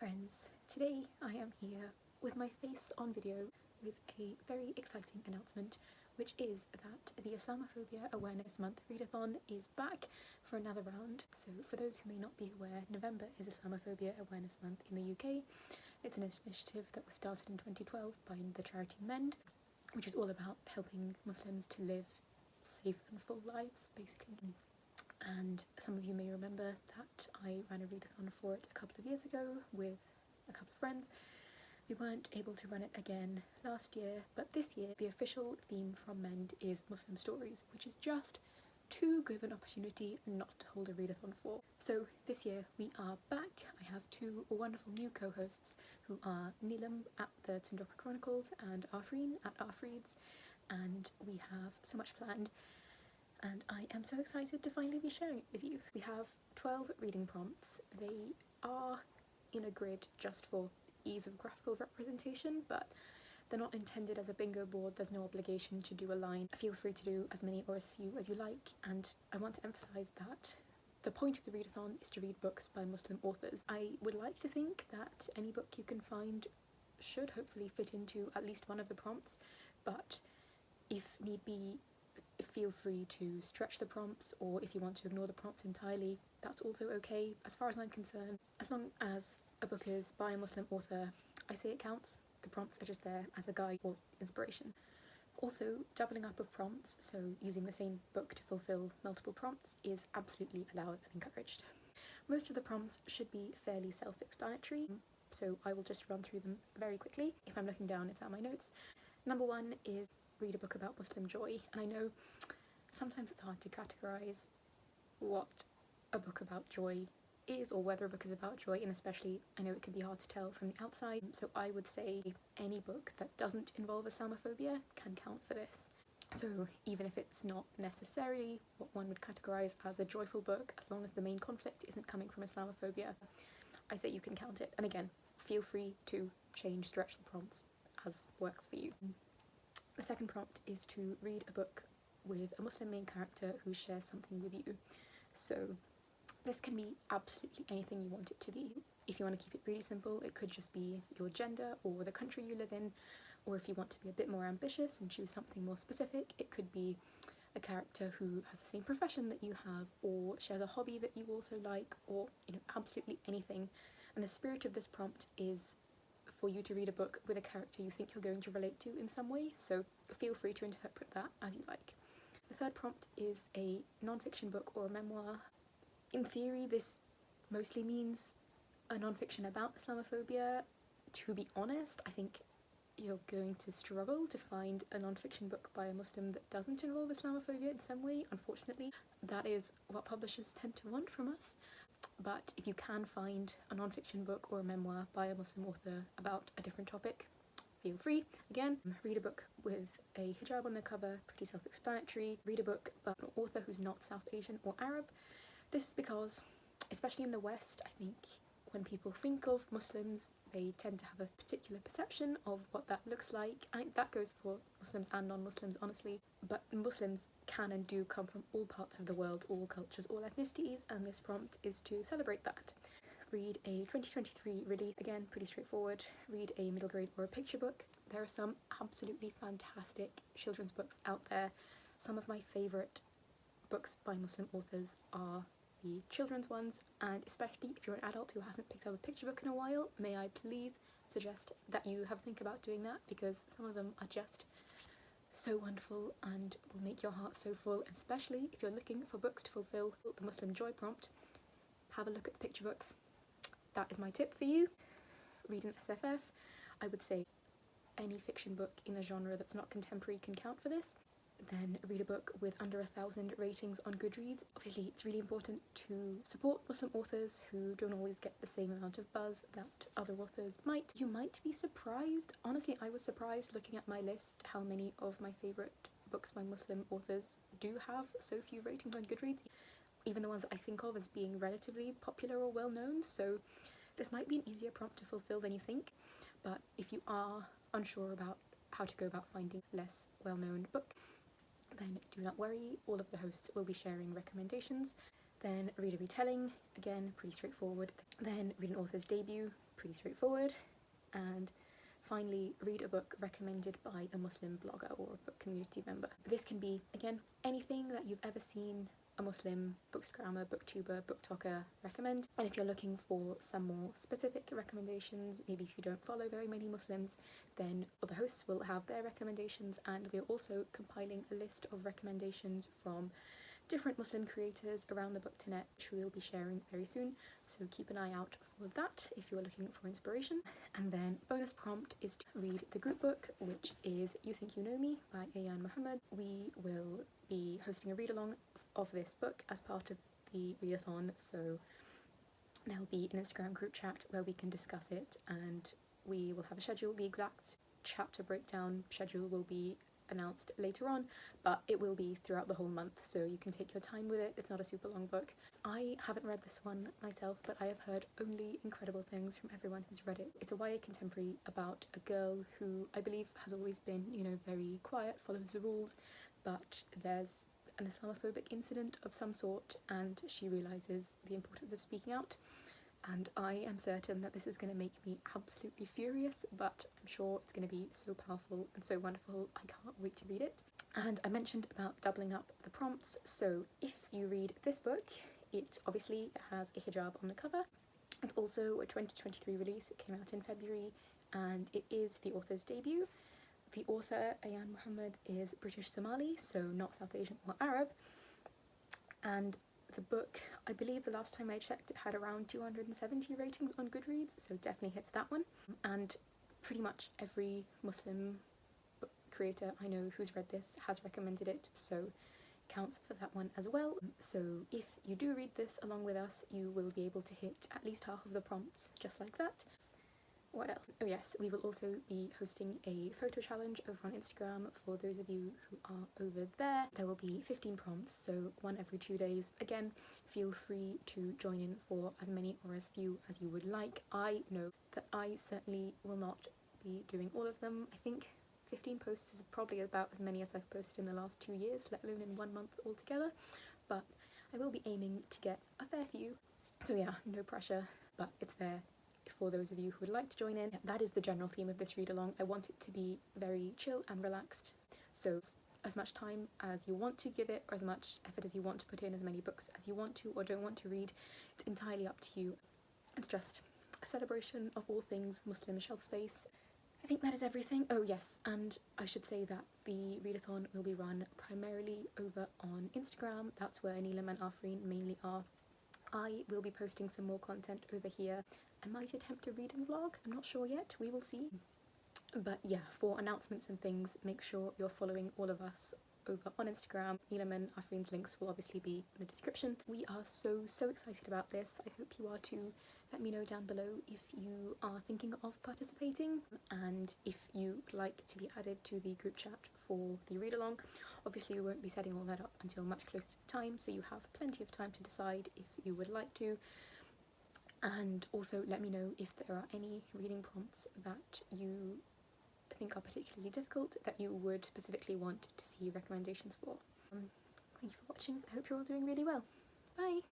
friends, today I am here with my face on video with a very exciting announcement, which is that the Islamophobia Awareness Month Readathon is back for another round. So for those who may not be aware, November is Islamophobia Awareness Month in the UK. It's an initiative that was started in 2012 by the charity Mend, which is all about helping Muslims to live safe and full lives, basically. And some of you may remember that I ran a readathon for it a couple of years ago with a couple of friends. We weren't able to run it again last year, but this year the official theme from Mend is Muslim stories, which is just too good of an opportunity not to hold a readathon for. So this year we are back. I have two wonderful new co-hosts who are Neelam at the Tundroka Chronicles and Afreen at Afreeds, and we have so much planned. And I am so excited to finally be sharing it with you. We have 12 reading prompts. They are in a grid just for ease of graphical representation, but they're not intended as a bingo board. There's no obligation to do a line. Feel free to do as many or as few as you like, and I want to emphasise that the point of the readathon is to read books by Muslim authors. I would like to think that any book you can find should hopefully fit into at least one of the prompts, but if need be, feel free to stretch the prompts, or if you want to ignore the prompts entirely, that's also okay. As far as I'm concerned, as long as a book is by a Muslim author, I say it counts. The prompts are just there as a guide or inspiration. Also, doubling up of prompts, so using the same book to fulfill multiple prompts, is absolutely allowed and encouraged. Most of the prompts should be fairly self-explanatory, so I will just run through them very quickly. If I'm looking down, it's at my notes. Number one is read a book about Muslim joy, and I know sometimes it's hard to categorise what a book about joy is, or whether a book is about joy, and especially I know it can be hard to tell from the outside, so I would say any book that doesn't involve Islamophobia can count for this. So even if it's not necessarily what one would categorise as a joyful book, as long as the main conflict isn't coming from Islamophobia, I say you can count it. And again, feel free to stretch the prompts as works for you. The second prompt is to read a book with a Muslim main character who shares something with you. So this can be absolutely anything you want it to be. If you want to keep it really simple, it could just be your gender or the country you live in, or if you want to be a bit more ambitious and choose something more specific, it could be a character who has the same profession that you have, or shares a hobby that you also like, or absolutely anything. And the spirit of this prompt is for you to read a book with a character you think you're going to relate to in some way, so feel free to interpret that as you like. The third prompt is a non-fiction book or a memoir. In theory, this mostly means a non-fiction about Islamophobia. To be honest, I think you're going to struggle to find a non-fiction book by a Muslim that doesn't involve Islamophobia in some way, unfortunately. That is what publishers tend to want from us. But if you can find a non-fiction book or a memoir by a Muslim author about a different topic, feel free. Again, read a book with a hijab on the cover, pretty self-explanatory. Read a book about an author who's not South Asian or Arab. This is because, especially in the West, I think when people think of Muslims, they tend to have a particular perception of what that looks like. That goes for Muslims and non-Muslims, honestly, but Muslims can and do come from all parts of the world, all cultures, all ethnicities, and this prompt is to celebrate that. Read a 2023 release, again pretty straightforward. Read a middle grade or a picture book. There are some absolutely fantastic children's books out there. Some of my favourite books by Muslim authors are the children's ones, and especially if you're an adult who hasn't picked up a picture book in a while, may I please suggest that you have a think about doing that, because some of them are just so wonderful and will make your heart so full, especially if you're looking for books to fulfill the Muslim joy prompt. Have a look at the picture books. That is my tip for you. Read an SFF. I would say any fiction book in a genre that's not contemporary can count for this. Then read a book with under 1,000 ratings on Goodreads. Obviously, it's really important to support Muslim authors who don't always get the same amount of buzz that other authors might. You might be surprised. Honestly, I was surprised looking at my list how many of my favourite books by Muslim authors do have so few ratings on Goodreads, even the ones that I think of as being relatively popular or well known. So this might be an easier prompt to fulfill than you think, but if you are unsure about how to go about finding a less well known book, then do not worry, all of the hosts will be sharing recommendations. Then read a retelling, again pretty straightforward. Then read an author's debut, pretty straightforward. And finally, read a book recommended by a Muslim blogger or a book community member. This can be, again, anything that you've ever seen a Muslim bookstagrammer, booktuber, booktalker recommend. And if you're looking for some more specific recommendations, maybe if you don't follow very many Muslims, then other hosts will have their recommendations, and we're also compiling a list of recommendations from different Muslim creators around the book.net, which we'll be sharing very soon, so keep an eye out for that if you're looking for inspiration. And then bonus prompt is to read the group book, which is You Think You Know Me by Ayan Muhammad. We will be hosting a read-along of this book as part of the readathon, so there'll be an Instagram group chat where we can discuss it, and we will have a schedule. The exact chapter breakdown schedule will be announced later on, but it will be throughout the whole month, so you can take your time with it. It's not a super long book. I haven't read this one myself, but I have heard only incredible things from everyone who's read it. It's a YA contemporary about a girl who I believe has always been, you know, very quiet, follows the rules, but there's an Islamophobic incident of some sort and she realises the importance of speaking out. And I am certain that this is going to make me absolutely furious, but I'm sure it's going to be so powerful and so wonderful. I can't wait to read it. And I mentioned about doubling up the prompts, so if you read this book, it obviously has a hijab on the cover. It's also a 2023 release. It came out in February, and it is the author's debut. The author, Ayan Muhammad, is British Somali, so not South Asian or Arab, and the book, I believe the last time I checked, it had around 270 ratings on Goodreads, so definitely hits that one. And pretty much every Muslim book creator I know who's read this has recommended it, so counts for that one as well. So if you do read this along with us, you will be able to hit at least half of the prompts just like that. What else? Oh yes, we will also be hosting a photo challenge over on Instagram for those of you who are over there. There will be 15 prompts, so one every 2 days. Again, feel free to join in for as many or as few as you would like. I know that I certainly will not be doing all of them. I think 15 posts is probably about as many as I've posted in the last 2 years, let alone in 1 month altogether, but I will be aiming to get a fair few. So yeah, no pressure, but it's there for those of you who would like to join in. That is the general theme of this read along. I want it to be very chill and relaxed, so as much time as you want to give it, or as much effort as you want to put in, as many books as you want to or don't want to read, it's entirely up to you. It's just a celebration of all things Muslim shelf space. I think that is everything. Oh yes, and I should say that the readathon will be run primarily over on Instagram. That's where Neelam and Afreen mainly are. I will be posting some more content over here. I might attempt a reading vlog, I'm not sure yet, we will see. But yeah, for announcements and things, make sure you're following all of us over on Instagram. Neelam and Afreen's links will obviously be in the description. We are so excited about this. I hope you are too. Let me know down below if you are thinking of participating, and if you would like to be added to the group chat for the read along. Obviously we won't be setting all that up until much closer to the time, so you have plenty of time to decide if you would like to. And also let me know if there are any reading prompts that you think are particularly difficult that you would specifically want to see recommendations for. Thank you for watching. I hope you're all doing really well. Bye!